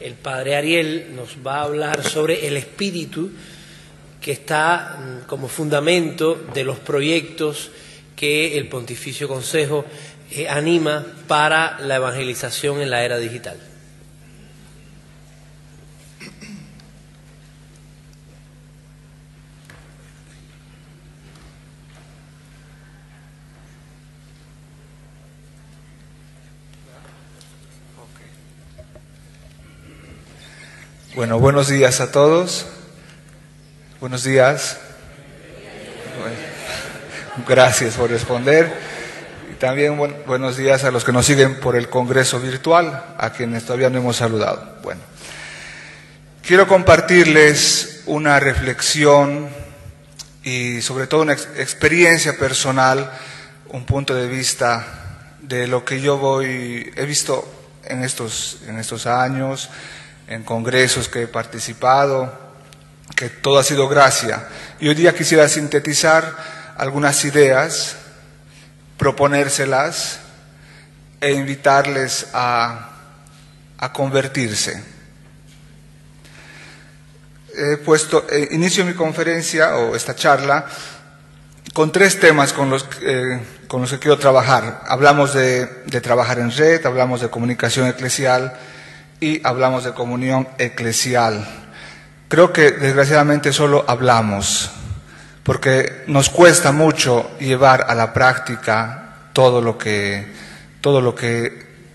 El padre Ariel nos va a hablar sobre el espíritu que está como fundamento de los proyectos que el Pontificio Consejo anima para la evangelización en la era digital. Bueno, buenos días a todos. Buenos días. Gracias por responder. Y también buenos días a los que nos siguen por el Congreso virtual, a quienes todavía no hemos saludado. Bueno, quiero compartirles una reflexión y sobre todo una experiencia personal, un punto de vista de lo que yo he visto en estos años, en congresos que he participado, que todo ha sido gracia. Y hoy día quisiera sintetizar algunas ideas, proponérselas e invitarles a convertirse. Inicio mi conferencia o esta charla con tres temas con los que quiero trabajar. Hablamos de trabajar en red, hablamos de comunicación eclesial y hablamos de comunión eclesial. Creo que desgraciadamente solo hablamos, porque nos cuesta mucho llevar a la práctica todo lo que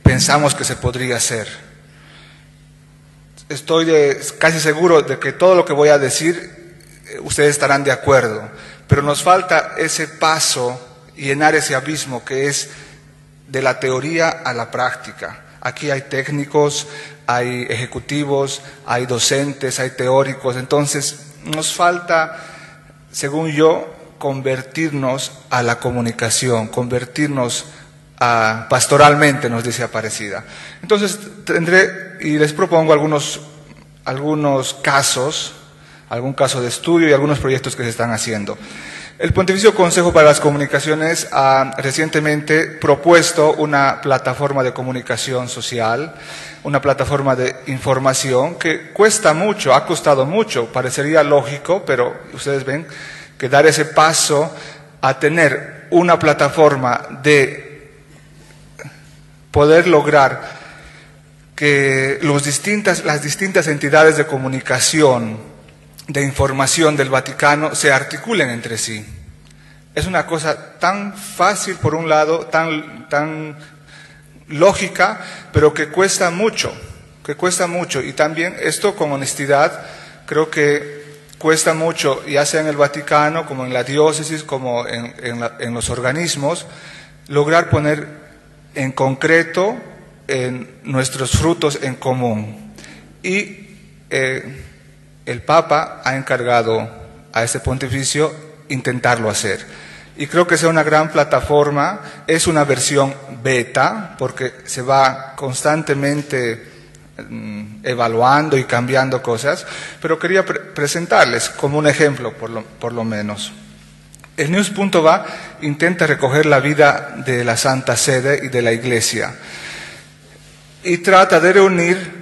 pensamos que se podría hacer. Estoy casi seguro de que todo lo que voy a decir ustedes estarán de acuerdo, pero nos falta ese paso, llenar ese abismo que es de la teoría a la práctica. Aquí hay técnicos, hay ejecutivos, hay docentes, hay teóricos. Entonces nos falta, según yo, convertirnos a la comunicación, convertirnos pastoralmente, nos dice Aparecida. Entonces les propongo algunos casos, algún caso de estudio y algunos proyectos que se están haciendo. El Pontificio Consejo para las Comunicaciones ha recientemente propuesto una plataforma de comunicación social, una plataforma de información que cuesta mucho, ha costado mucho, parecería lógico, pero ustedes ven que dar ese paso a tener una plataforma de poder lograr que las distintas entidades de comunicación, de información del Vaticano se articulen entre sí. Es una cosa tan fácil por un lado, tan lógica, pero que cuesta mucho, y también esto con honestidad creo que cuesta mucho, ya sea en el Vaticano, como en la diócesis, como en los organismos, lograr poner en concreto nuestros frutos en común. Y el Papa ha encargado a este pontificio intentarlo hacer. Y creo que sea una gran plataforma, es una versión beta, porque se va constantemente evaluando y cambiando cosas, pero quería presentarles como un ejemplo, por lo menos. El News.va intenta recoger la vida de la Santa Sede y de la Iglesia, y trata de reunir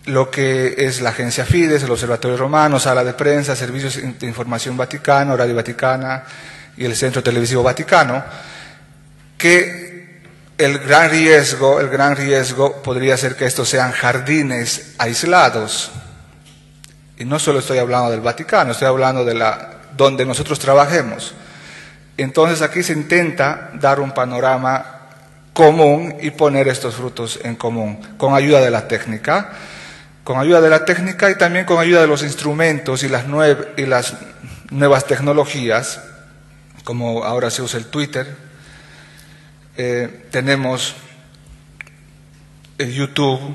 lo que es la Agencia Fides, el Observatorio Romano, Sala de Prensa, Servicios de Información Vaticano, Radio Vaticana y el Centro Televisivo Vaticano, que el gran riesgo podría ser que estos sean jardines aislados. Y no solo estoy hablando del Vaticano, estoy hablando de donde nosotros trabajemos. Entonces aquí se intenta dar un panorama común y poner estos frutos en común, con ayuda de la técnica y también con ayuda de los instrumentos y las nuevas tecnologías, como ahora se usa el Twitter. Tenemos el YouTube,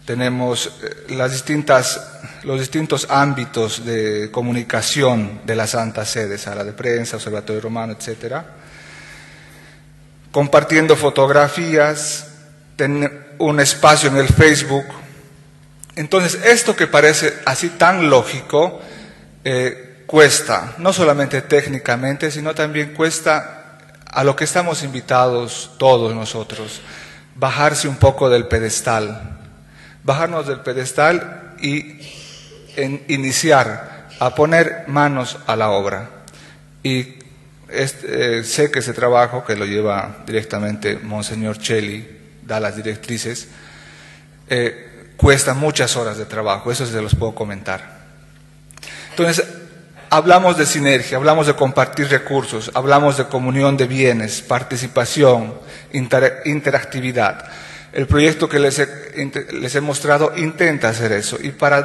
tenemos los distintos ámbitos de comunicación de la Santa Sede, Sala de Prensa, Observatorio Romano, etcétera, compartiendo fotografías, un espacio en el Facebook. Entonces, esto que parece así tan lógico, cuesta, no solamente técnicamente, sino también cuesta a lo que estamos invitados todos nosotros, bajarse un poco del pedestal bajarnos del pedestal y iniciar a poner manos a la obra. Y sé que ese trabajo, que lo lleva directamente Monseñor Cheli, da las directrices, cuesta muchas horas de trabajo, eso se los puedo comentar. Entonces, hablamos de sinergia, hablamos de compartir recursos, hablamos de comunión de bienes, participación, interactividad. El proyecto que les he mostrado intenta hacer eso. Y para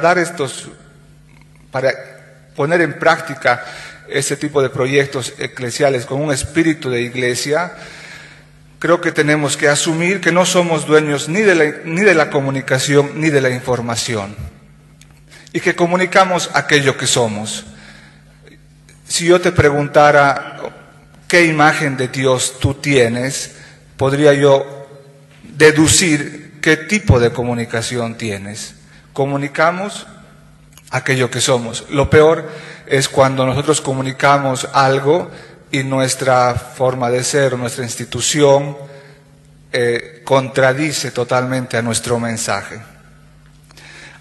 poner en práctica este tipo de proyectos eclesiales con un espíritu de iglesia, creo que tenemos que asumir que no somos dueños ni de la comunicación ni de la información. Y que comunicamos aquello que somos. Si yo te preguntara qué imagen de Dios tú tienes, podría yo deducir qué tipo de comunicación tienes. Comunicamos aquello que somos. Lo peor es cuando nosotros comunicamos algo y nuestra forma de ser, nuestra institución, contradice totalmente a nuestro mensaje.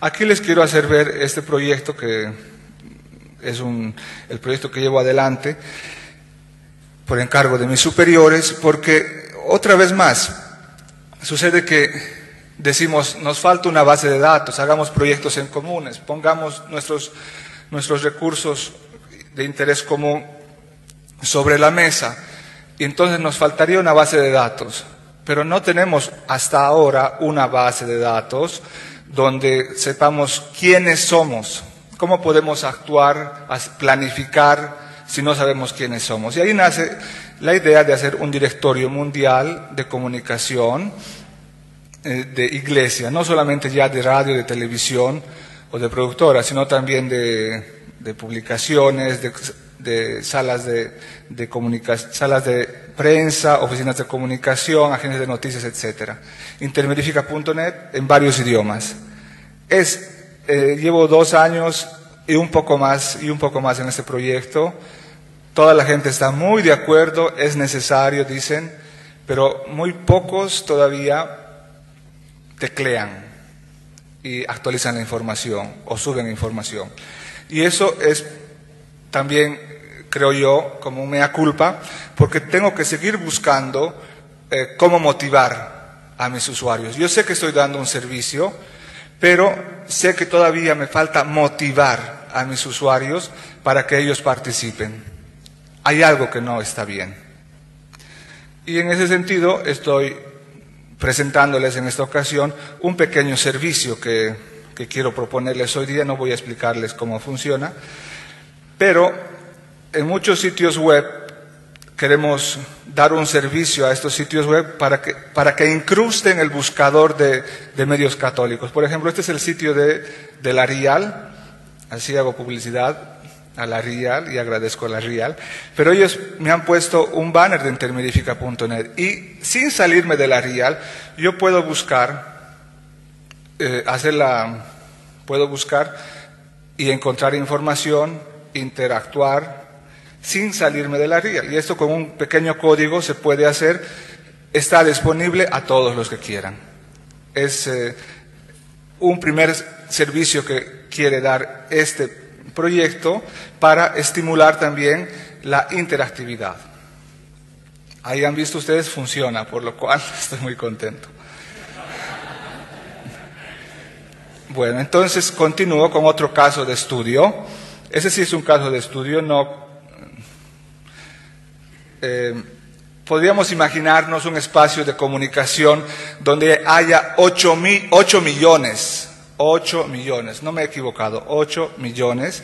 Aquí les quiero hacer ver este proyecto, que es el proyecto que llevo adelante por encargo de mis superiores, porque otra vez más sucede que decimos, nos falta una base de datos, hagamos proyectos en comunes, pongamos nuestros recursos de interés común sobre la mesa, y entonces nos faltaría una base de datos, pero no tenemos hasta ahora una base de datos donde sepamos quiénes somos, cómo podemos actuar, planificar si no sabemos quiénes somos. Y ahí nace la idea de hacer un directorio mundial de comunicación de iglesia, no solamente ya de radio, de televisión o de productora, sino también de publicaciones, de salas salas de prensa, oficinas de comunicación, agencias de noticias, etc. Intermedifica.net en varios idiomas. Llevo 2 años y un poco más en este proyecto. Toda la gente está muy de acuerdo, es necesario, dicen, pero muy pocos todavía teclean y actualizan la información o suben información. Y eso es también, creo yo, como un mea culpa, porque tengo que seguir buscando cómo motivar a mis usuarios. Yo sé que estoy dando un servicio, pero sé que todavía me falta motivar a mis usuarios para que ellos participen. Hay algo que no está bien. Y en ese sentido estoy presentándoles en esta ocasión un pequeño servicio que quiero proponerles hoy día. No voy a explicarles cómo funciona, pero en muchos sitios web queremos dar un servicio a estos sitios web para que incrusten el buscador de medios católicos. Por ejemplo, este es el sitio de la Rial, así hago publicidad a la Rial y agradezco a la Rial, pero ellos me han puesto un banner de intermedifica.net y sin salirme de la Rial yo puedo buscar, puedo buscar y encontrar información, interactuar sin salirme de la Rial, y esto con un pequeño código se puede hacer, está disponible a todos los que quieran. Es un primer servicio que quiere dar este proyecto para estimular también la interactividad. Ahí han visto ustedes, funciona, por lo cual estoy muy contento. Bueno, entonces continúo con otro caso de estudio. Ese sí es un caso de estudio, podríamos imaginarnos un espacio de comunicación donde haya 8 millones, no me he equivocado, 8 millones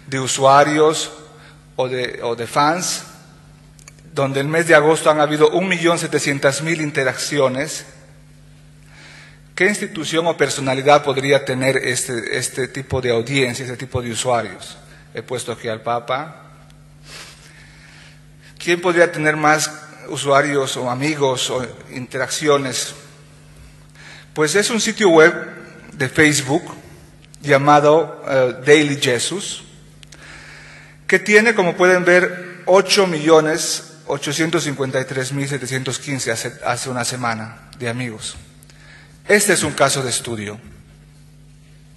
de usuarios o de fans, donde el mes de agosto han habido 1.700.000 interacciones. ¿Qué institución o personalidad podría tener este tipo de audiencia, este tipo de usuarios? He puesto aquí al Papa. ¿Quién podría tener más usuarios o amigos o interacciones? Pues es un sitio web de Facebook llamado Daily Jesus, que tiene, como pueden ver, 8.853.715 hace una semana de amigos. Este es un caso de estudio.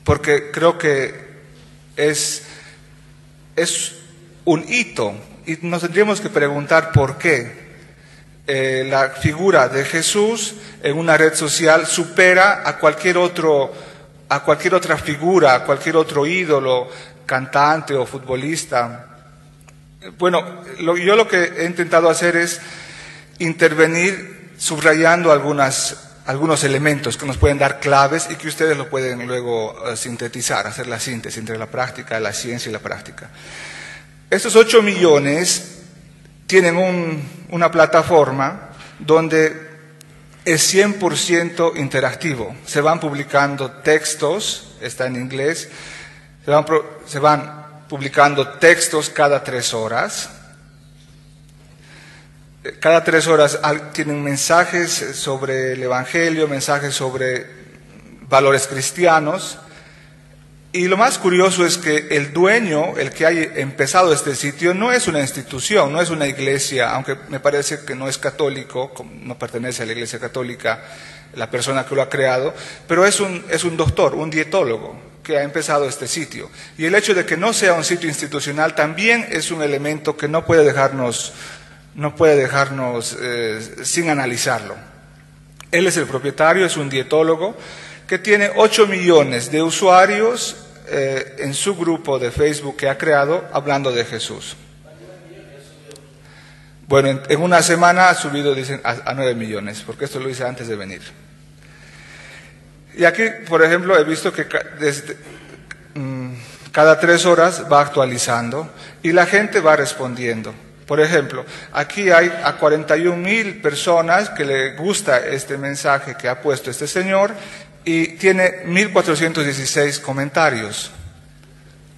porque creo que es un hito y nos tendríamos que preguntar por qué la figura de Jesús en una red social supera a cualquier otra figura, a cualquier otro ídolo, cantante o futbolista. Bueno, yo lo que he intentado hacer es intervenir subrayando algunos elementos que nos pueden dar claves y que ustedes lo pueden luego sintetizar, hacer la síntesis entre la práctica, la ciencia y la práctica. Estos 8 millones tienen una plataforma donde es 100% interactivo. Se van publicando textos, está en inglés, se van publicando textos cada 3 horas. Cada 3 horas tienen mensajes sobre el Evangelio, mensajes sobre valores cristianos. Y lo más curioso es que el dueño, el que haya empezado este sitio, no es una institución, no es una iglesia, aunque me parece que no es católico, no pertenece a la iglesia católica, la persona que lo ha creado, pero es un doctor, un dietólogo, que ha empezado este sitio. Y el hecho de que no sea un sitio institucional también es un elemento que no puede dejarnos sin analizarlo. Él es el propietario, es un dietólogo que tiene 8 millones de usuarios en su grupo de Facebook que ha creado hablando de Jesús. Bueno, en una semana ha subido, dicen, a 9 millones, porque esto lo hice antes de venir. Y aquí, por ejemplo, he visto que cada 3 horas va actualizando y la gente va respondiendo. Por ejemplo, aquí hay a 41,000 personas que le gusta este mensaje que ha puesto este señor y tiene 1,416 comentarios.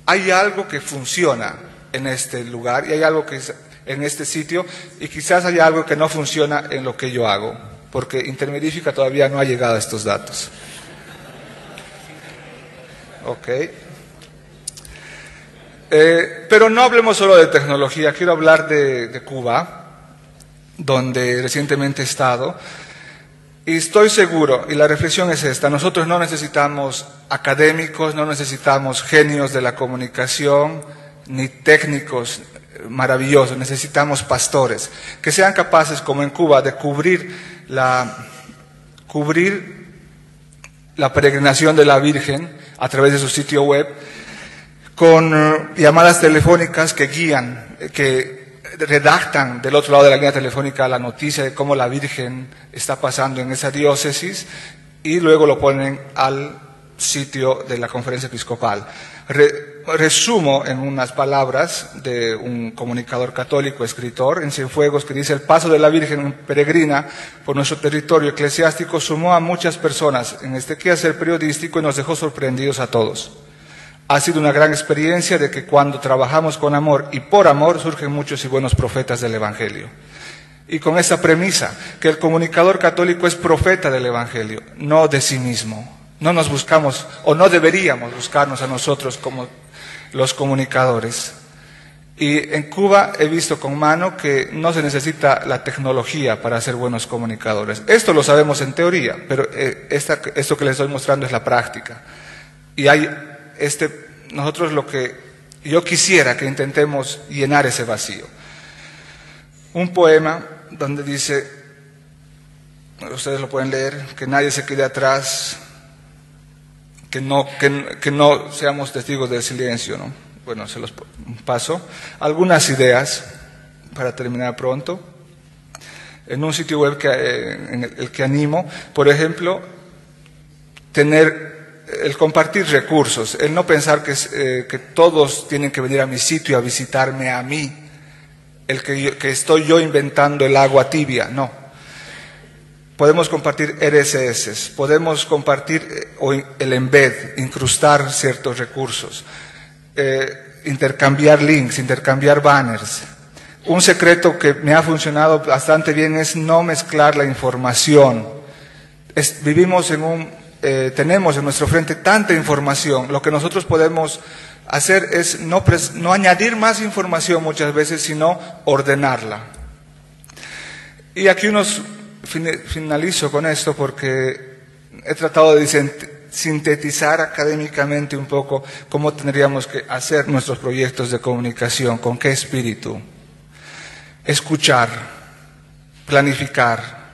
Hay algo que funciona en este lugar y hay algo que en este sitio y quizás hay algo que no funciona en lo que yo hago, porque Intermedifica todavía no ha llegado a estos datos. Ok. Pero no hablemos solo de tecnología, quiero hablar de Cuba, donde recientemente he estado, y estoy seguro, y la reflexión es esta: nosotros no necesitamos académicos, no necesitamos genios de la comunicación, ni técnicos maravillosos, necesitamos pastores, que sean capaces, como en Cuba, de cubrir la peregrinación de la Virgen a través de su sitio web, con llamadas telefónicas que guían, que redactan del otro lado de la línea telefónica la noticia de cómo la Virgen está pasando en esa diócesis y luego lo ponen al sitio de la Conferencia Episcopal. Resumo en unas palabras de un comunicador católico, escritor en Cienfuegos, que dice: el paso de la Virgen peregrina por nuestro territorio eclesiástico sumó a muchas personas en este quehacer periodístico y nos dejó sorprendidos a todos. Ha sido una gran experiencia de que cuando trabajamos con amor y por amor surgen muchos y buenos profetas del Evangelio. Y con esa premisa, que el comunicador católico es profeta del Evangelio, no de sí mismo. No nos buscamos, o no deberíamos buscarnos a nosotros como los comunicadores. Y en Cuba he visto con mano que no se necesita la tecnología para ser buenos comunicadores. Esto lo sabemos en teoría, pero esto que les estoy mostrando es la práctica. Y hay nosotros lo que yo quisiera que intentemos llenar ese vacío. Un poema donde dice, ustedes lo pueden leer, que nadie se quede atrás, que no seamos testigos del silencio, ¿no? Bueno, se los paso. Algunas ideas para terminar pronto. En un sitio web en el que animo, por ejemplo, el compartir recursos, el no pensar que todos tienen que venir a mi sitio a visitarme a mí, que estoy yo inventando el agua tibia, no. Podemos compartir RSS, podemos compartir el embed, incrustar ciertos recursos, intercambiar links, intercambiar banners. Un secreto que me ha funcionado bastante bien es no mezclar la información. Tenemos en nuestro frente tanta información, lo que nosotros podemos hacer es no añadir más información muchas veces, sino ordenarla. Y aquí finalizo con esto porque he tratado de sintetizar académicamente un poco cómo tendríamos que hacer nuestros proyectos de comunicación, con qué espíritu. Escuchar, planificar,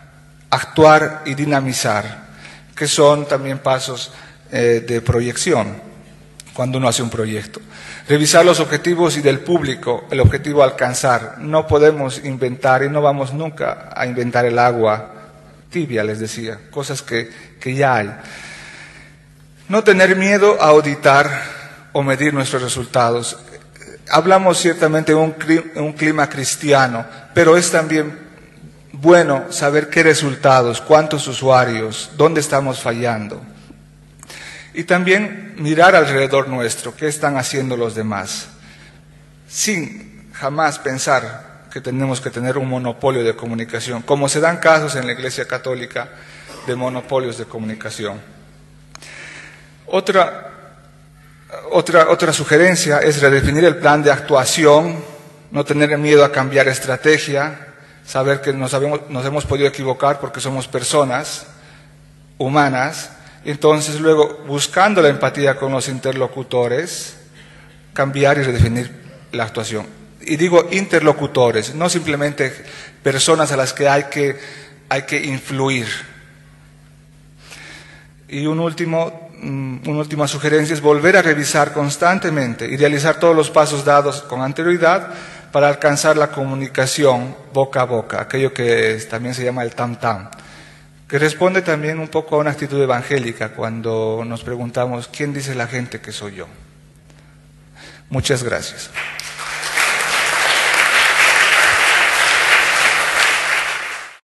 actuar y dinamizar, que son también pasos de proyección cuando uno hace un proyecto. Revisar los objetivos y del público, el objetivo a alcanzar. No podemos inventar y no vamos nunca a inventar el agua tibia, les decía, cosas que ya hay. No tener miedo a auditar o medir nuestros resultados. Hablamos ciertamente de un clima cristiano, pero es también bueno saber qué resultados, cuántos usuarios, dónde estamos fallando. Y también mirar alrededor nuestro, qué están haciendo los demás, sin jamás pensar que tenemos que tener un monopolio de comunicación, como se dan casos en la Iglesia Católica de monopolios de comunicación. Otra sugerencia es redefinir el plan de actuación, no tener miedo a cambiar estrategia, saber que nos hemos podido equivocar porque somos personas humanas. Entonces luego, buscando la empatía con los interlocutores, cambiar y redefinir la actuación. Y digo interlocutores, no simplemente personas a las que hay que influir. Y una última sugerencia es volver a revisar constantemente y realizar todos los pasos dados con anterioridad para alcanzar la comunicación boca a boca, aquello que también se llama el tam-tam, que responde también un poco a una actitud evangélica cuando nos preguntamos, ¿quién dice la gente que soy yo? Muchas gracias.